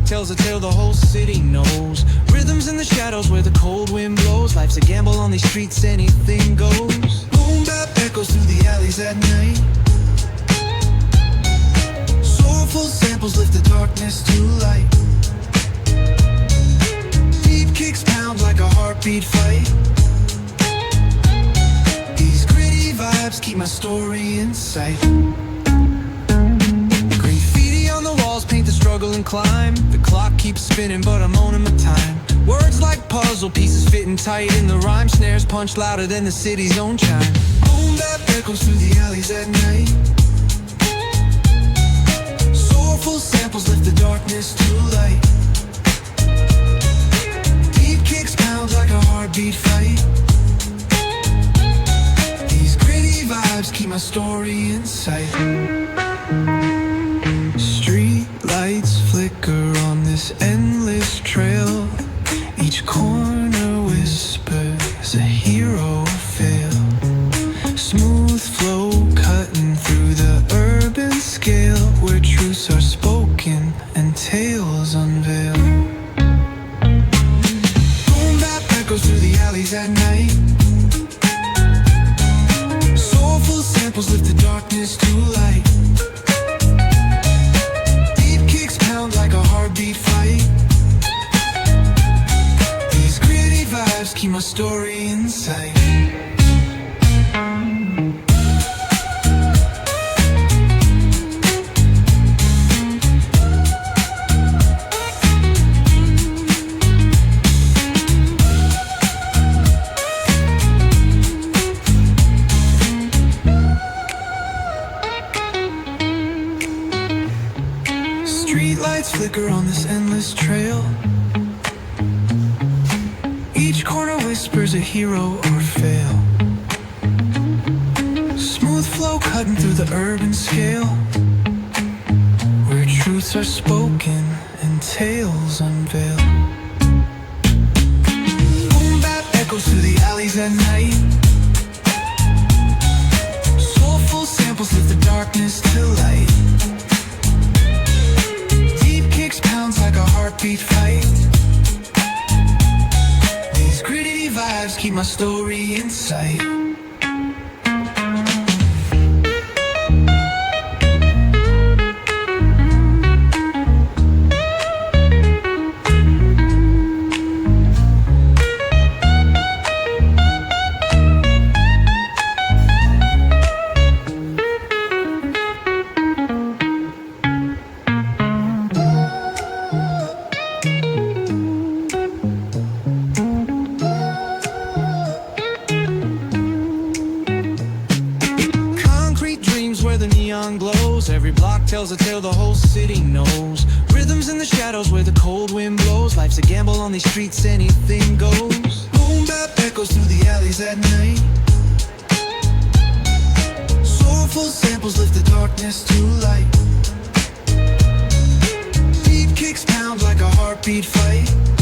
tells a tale the whole city knows. Rhythms in the shadows where the cold wind blows. Life's a gamble on these streets, anything goes. Boom bap echoes through the alleys at night. Soulful samples lift the darkness to light. Beat kicks pound like a heartbeat fight. These gritty vibes keep my story in sight. Graffiti on the walls paint the struggle and climb. The clock keeps spinning but I'm owning my time. Words like puzzle pieces fitting tight in the rhyme. Snares punch louder than the city's own chime. Boom bap echoes through the alleys at night. Soulful samples lift the darkness to light. Beat kicks pound like a heartbeat fight. These gritty vibes keep my story in sight. Street lights flicker on this endless trail. Each corner whispers a hero fail. Smooth flow cutting through the urban scale, where truths are spoken and tales unveil. Boom bap echoes through the alleys at night. Soulful samples lift the darkness to light. Beat kicks pound like a heartbeat fight. These gritty vibes keep my story in sight. Streetlights flicker on this endless trail. Each corner whispers a hero or fail. Smooth flow cutting through the urban scale, where truths are spoken and tales unveil. Boom bap echoes through the alleys at night. Soulful samples lift the darkness to light. Pounds like a heartbeat fight. These gritty vibes keep my story in sight. The neon glows, every block tells a tale the whole city knows. Rhythms in the shadows where the cold wind blows. Life's a gamble on these streets, anything goes. Boom bap echoes through the alleys at night. Soulful samples lift the darkness to light. Beat kicks pound like a heartbeat fight.